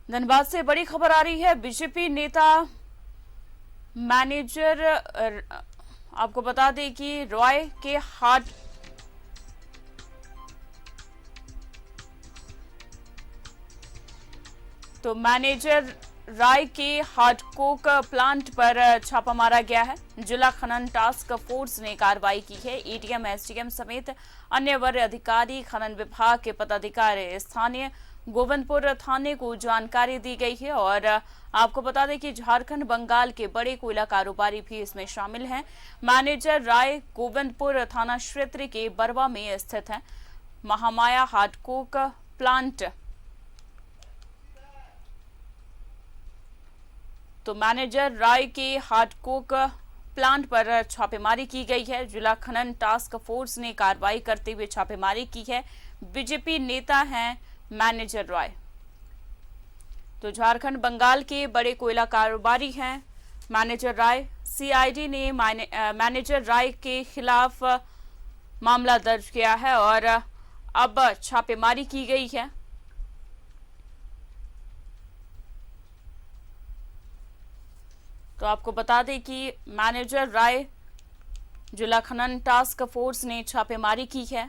धनबाद से बड़ी खबर आ रही है। बीजेपी नेता मैनेजर आपको बता दें कि रॉय के हाट मैनेजर राय के हार्डकोक प्लांट पर छापा मारा गया है। जिला खनन टास्क फोर्स ने कार्रवाई की है। एडीएम एसडीएम समेत अन्य वरीय अधिकारी, खनन विभाग के पदाधिकारी, स्थानीय गोविंदपुर थाने को जानकारी दी गई है। और आपको बता दें कि झारखंड बंगाल के बड़े कोयला कारोबारी भी इसमें शामिल हैं। मैनेजर राय गोविंदपुर थाना क्षेत्र के बरवा में स्थित है। महामाया हार्डकोक प्लांट मैनेजर राय के हार्डकोक प्लांट पर छापेमारी की गई है। जिला खनन टास्क फोर्स ने कार्रवाई करते हुए छापेमारी की है। बीजेपी नेता हैं मैनेजर राय। तो झारखंड बंगाल के बड़े कोयला कारोबारी हैं मैनेजर राय। सीआईडी ने मैनेजर राय के खिलाफ मामला दर्ज किया है और अब छापेमारी की गई है। तो आपको बता दें कि मैनेजर राय जिला खनन टास्क फोर्स ने छापेमारी की है।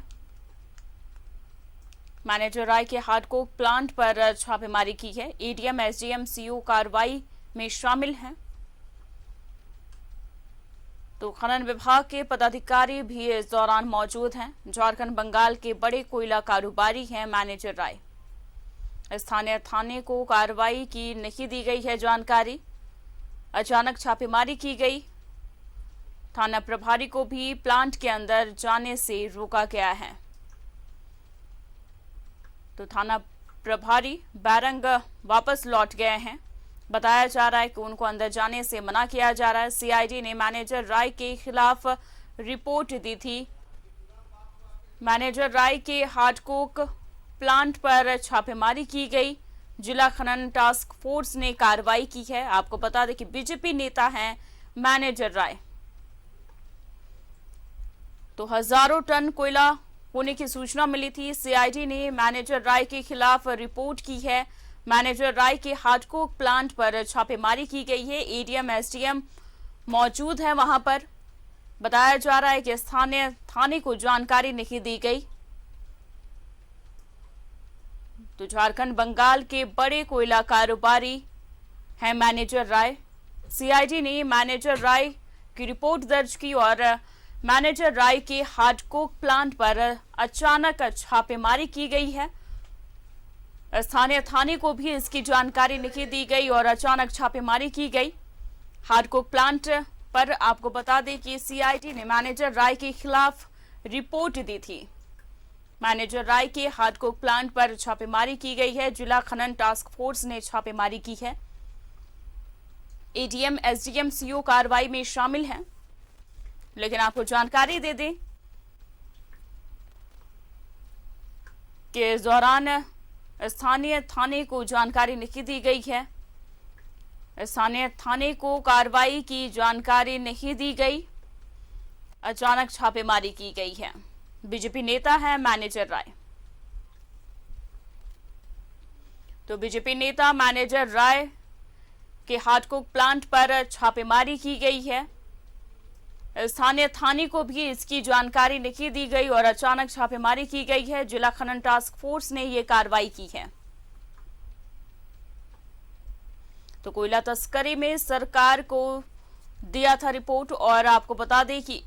मैनेजर राय के हार्डकोक प्लांट पर छापेमारी की है। एडीएम एसडीएम सीओ कार्रवाई में शामिल हैं। तो खनन विभाग के पदाधिकारी भी इस दौरान मौजूद हैं। झारखंड बंगाल के बड़े कोयला कारोबारी हैं मैनेजर राय। स्थानीय थाने को कार्रवाई की नहीं दी गई है जानकारी। अचानक छापेमारी की गई। थाना प्रभारी को भी प्लांट के अंदर जाने से रोका गया है। तो थाना प्रभारी बैरंग वापस लौट गए हैं। बताया जा रहा है कि उनको अंदर जाने से मना किया जा रहा है। सीआईडी ने मैनेजर राय के खिलाफ रिपोर्ट दी थी। मैनेजर राय के हार्डकोक प्लांट पर छापेमारी की गई। जिला खनन टास्क फोर्स ने कार्रवाई की है। आपको बता दें कि बीजेपी नेता हैं मैनेजर राय। तो हजारों टन कोयला होने की सूचना मिली थी। सीआईडी ने मैनेजर राय के खिलाफ रिपोर्ट की है। मैनेजर राय के हार्डकोक प्लांट पर छापेमारी की गई है। एडीएम एसडीएम मौजूद है वहां पर। बताया जा रहा है कि स्थानीय थाने को जानकारी नहीं दी गई। तो झारखंड बंगाल के बड़े कोयला कारोबारी हैं मैनेजर राय। सीआईडी ने मैनेजर राय की रिपोर्ट दर्ज की और मैनेजर राय के हार्डकोक प्लांट पर अचानक छापेमारी की गई है। स्थानीय थाने को भी इसकी जानकारी नहीं दी गई और अचानक छापेमारी की गई। हार्डकोक प्लांट पर आपको बता दें कि सीआईडी ने मैनेजर राय के खिलाफ रिपोर्ट दी थी। मैनेजर राय के हार्डकोक प्लांट पर छापेमारी की गई है। जिला खनन टास्क फोर्स ने छापेमारी की है। एडीएम एसडीएम सीओ कार्रवाई में शामिल हैं। लेकिन आपको जानकारी दे दें कि इस दौरान स्थानीय थाने को जानकारी नहीं दी गई है। स्थानीय थाने को कार्रवाई की जानकारी नहीं दी गई। अचानक छापेमारी की गई है। बीजेपी नेता है मैनेजर राय। तो बीजेपी नेता मैनेजर राय के हार्डकोक प्लांट पर छापेमारी की गई है। स्थानीय थाने को भी इसकी जानकारी नहीं दी गई और अचानक छापेमारी की गई है। जिला खनन टास्क फोर्स ने यह कार्रवाई की है। तो कोयला तस्करी में सरकार को दिया था रिपोर्ट और आपको बता दें कि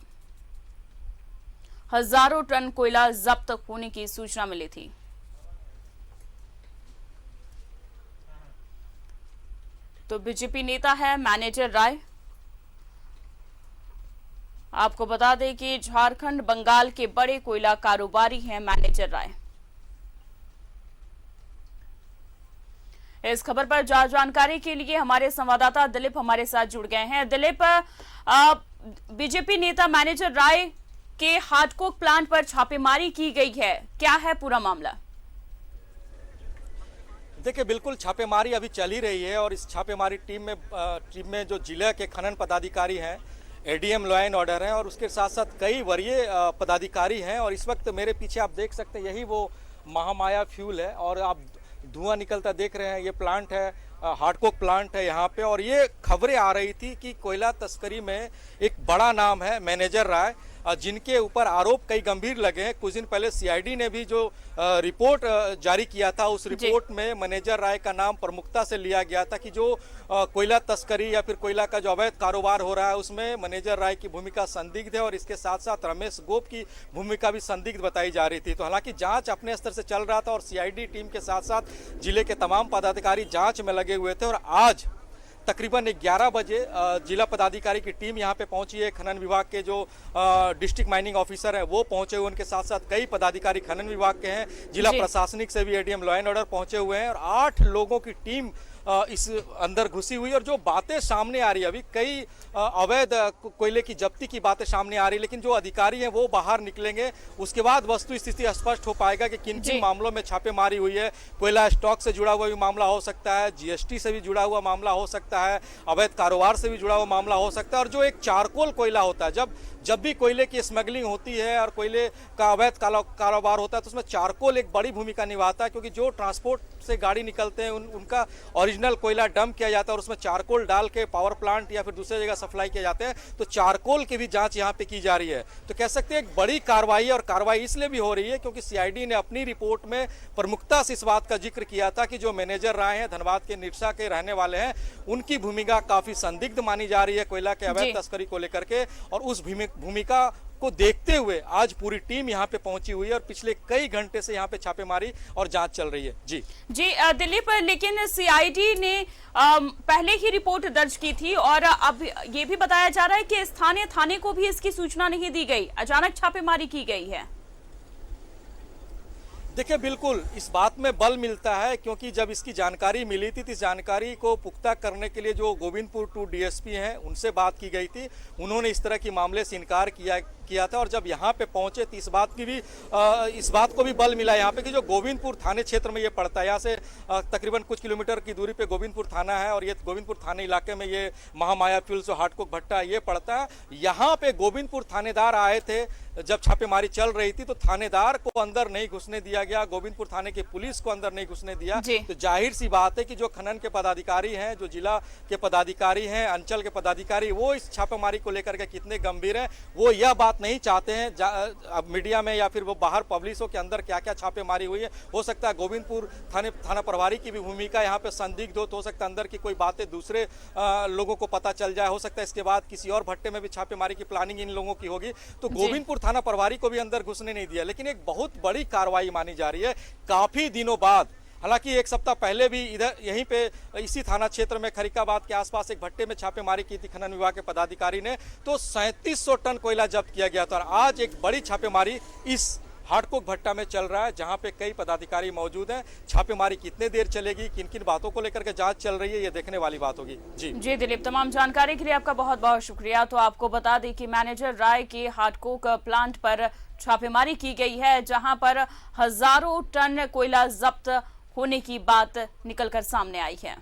हजारों टन कोयला जब्त होने की सूचना मिली थी। तो बीजेपी नेता है मैनेजर राय। आपको बता दें कि झारखंड बंगाल के बड़े कोयला कारोबारी हैं मैनेजर राय। इस खबर पर जानकारी के लिए हमारे संवाददाता दिलीप हमारे साथ जुड़ गए हैं। दिलीप, बीजेपी नेता मैनेजर राय के हार्डकोक प्लांट पर छापेमारी की गई है, क्या है पूरा मामला? देखिए, बिल्कुल छापेमारी अभी चल ही रही है और इस छापेमारी टीम में जो जिले के खनन पदाधिकारी हैं, एडीएम लॉ एंड ऑर्डर हैं और उसके साथ साथ कई वरीय पदाधिकारी हैं। और इस वक्त मेरे पीछे आप देख सकते हैं, यही वो महामाया फ्यूल है और आप धुआं निकलता देख रहे हैं। ये प्लांट है, हार्डकोक प्लांट है यहाँ पे, और ये खबरें आ रही थी कि कोयला तस्करी में एक बड़ा नाम है मैनेजर राय, जिनके ऊपर आरोप कई गंभीर लगे हैं। कुछ दिन पहले सीआईडी ने भी जो रिपोर्ट जारी किया था, उस रिपोर्ट में मैनेजर राय का नाम प्रमुखता से लिया गया था कि जो कोयला तस्करी या फिर कोयला का जो अवैध कारोबार हो रहा है उसमें मैनेजर राय की भूमिका संदिग्ध है, और इसके साथ साथ रमेश गोप की भूमिका भी संदिग्ध बताई जा रही थी। तो हालांकि जांच अपने स्तर से चल रहा था और सीआईडी टीम के साथ साथ जिले के तमाम पदाधिकारी जांच में लगे हुए थे, और आज तकरीबन 11 बजे जिला पदाधिकारी की टीम यहाँ पे पहुंची है। खनन विभाग के जो डिस्ट्रिक्ट माइनिंग ऑफिसर हैं वो पहुंचे हुए, उनके साथ साथ कई पदाधिकारी खनन विभाग के हैं, जिला प्रशासनिक से भी एडीएम लॉ एंड ऑर्डर पहुंचे हुए हैं, और 8 लोगों की टीम इस अंदर घुसी हुई। और जो बातें सामने आ रही है, अभी कई अवैध कोयले की जब्ती की बातें सामने आ रही है, लेकिन जो अधिकारी हैं वो बाहर निकलेंगे, उसके बाद वस्तु स्थिति स्पष्ट हो पाएगा कि किन किन मामलों में छापेमारी हुई है। कोयला स्टॉक से जुड़ा हुआ भी मामला हो सकता है, जीएसटी से भी जुड़ा हुआ मामला हो सकता है, अवैध कारोबार से भी जुड़ा हुआ मामला हो सकता है। और जो एक चारकोल कोयला होता है, जब भी कोयले की स्मगलिंग होती है और कोयले का अवैध कारोबार होता है तो उसमें चारकोल एक बड़ी भूमिका निभाता है, क्योंकि जो ट्रांसपोर्ट से गाड़ी निकलते हैं उनका ओरिजिनल कोयला डंप किया जाता है और उसमें चारकोल डाल के पावर प्लांट या फिर दूसरी जगह सप्लाई किए जाते हैं। तो चारकोल की भी जांच यहाँ पे की जा रही है। तो कह सकते हैं एक बड़ी कार्रवाई, और कार्रवाई इसलिए भी हो रही है क्योंकि सीआईडी ने अपनी रिपोर्ट में प्रमुखता से इस बात का जिक्र किया था कि जो मैनेजर राय हैं, धनबाद के निरसा के रहने वाले हैं, उनकी भूमिका काफी संदिग्ध मानी जा रही है कोयला के अवैध तस्करी को लेकर के। और उस भूमिका को देखते हुए आज पूरी टीम यहाँ पे पहुंची हुई है, और पिछले कई घंटे से यहाँ पे छापेमारी और जांच चल रही है। जी दिलीप, लेकिन सीआईडी ने पहले ही रिपोर्ट दर्ज की थी, और अब ये भी बताया जा रहा है कि स्थानीय थाने को भी इसकी सूचना नहीं दी गई, अचानक छापेमारी की गई है। देखिए, बिल्कुल इस बात में बल मिलता है, क्योंकि जब इसकी जानकारी मिली थी तो इस जानकारी को पुख्ता करने के लिए जो गोविंदपुर 2 डीएसपी हैं उनसे बात की गई थी। उन्होंने इस तरह की मामले से इनकार किया था, और जब यहाँ पे पहुंचे तो इस बात को भी बल मिला यहाँ पे कि जो गोविंदपुर थाने क्षेत्र में ये पड़ता है, यहाँ से तकरीबन कुछ किलोमीटर की दूरी पे गोविंदपुर थाना है, और ये गोविंदपुर थाने इलाके में ये महामाया फ्यूल्स और हार्डकोक भट्टा ये पड़ता है। यहाँ पे गोविंदपुर थानेदार आए थे जब छापेमारी चल रही थी, तो थानेदार को अंदर नहीं घुसने दिया गया, गोविंदपुर थाने की पुलिस को अंदर नहीं घुसने दिया। तो जाहिर सी बात है कि जो खनन के पदाधिकारी हैं, जो जिला के पदाधिकारी हैं, अंचल के पदाधिकारी, वो इस छापेमारी को लेकर के कितने गंभीर हैं, वो यह बात नहीं चाहते हैं अब मीडिया में या फिर वो बाहर पब्लिश हो के अंदर क्या क्या छापेमारी हुई है। हो सकता है गोविंदपुर थाना प्रभारी की भी भूमिका यहाँ पे संदिग्ध हो सकता है अंदर की कोई बातें दूसरे लोगों को पता चल जाए, हो सकता है इसके बाद किसी और भट्टे में भी छापेमारी की प्लानिंग इन लोगों की होगी। तो गोविंदपुर थाना प्रभारी को भी अंदर घुसने नहीं दिया, लेकिन एक बहुत बड़ी कार्रवाई मानी जा रही है काफी दिनों बाद। हालांकि एक सप्ताह पहले भी इधर यहीं पे इसी थाना क्षेत्र में खरीकाबाद के आसपास एक भट्टे में छापेमारी की थी खनन विभाग के पदाधिकारी ने, तो 3700 टन कोयला जब्त किया गया था। और आज एक बड़ी छापेमारी इस हार्डकोक भट्टा में चल रहा है, जहां पे कई पदाधिकारी मौजूद हैं। छापेमारी कितने देर चलेगी, किन किन बातों को लेकर के जांच चल रही है, ये देखने वाली बात होगी। जी दिलीप, तमाम जानकारी के लिए आपका बहुत बहुत शुक्रिया। तो आपको बता दें कि मैनेजर राय के हार्डकोक प्लांट पर छापेमारी की गई है, जहां पर हजारों टन कोयला जब्त होने की बात निकलकर सामने आई है।